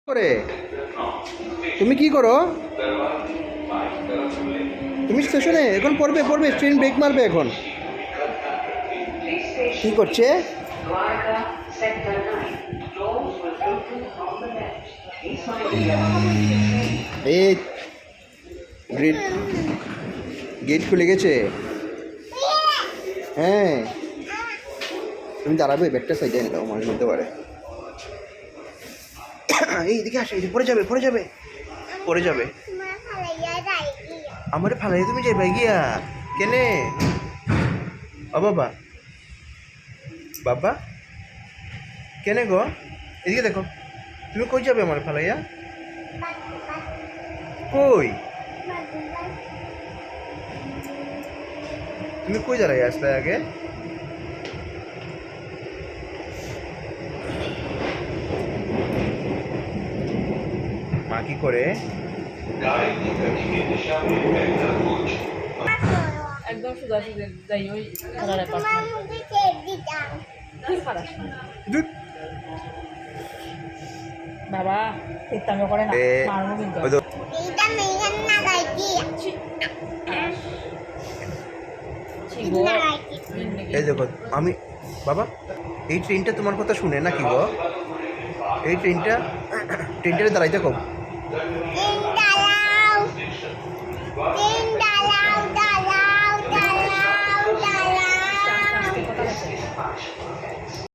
করে তুমি কি করো? তুমি স্টেশনে এখন পড়বে ট্রেন ব্রেক মারবে এখন। কি করছে? এই গেট খুলে গেছে। হ্যাঁ, তুমি দাঁড়াবে, ব্যাগটা সাইডে এনে দাও, মানুষ বলতে পারে। এইদিকে আসে, এই পড়ে যাবে। আমার ফালাই তুমি যাইবা গিয়া কেনে? ও বাবা বাবা কেনে গো? এদিকে দেখো, তুমি কই যাবে আমার ফালাইয়া? কই তুমি কই দাঁড়াই আসলে আগে? মা কি করে? একদম সোজা যাই ওই খেলার বাবা চিত্তাঙ্গ করে না মারবো কিন্তু এই দেখো আমি বাবা, এই ট্রেনটা তোমার কথা শুনে নাকি গো? এই ট্রেনটা দাঁড়াইতে কম।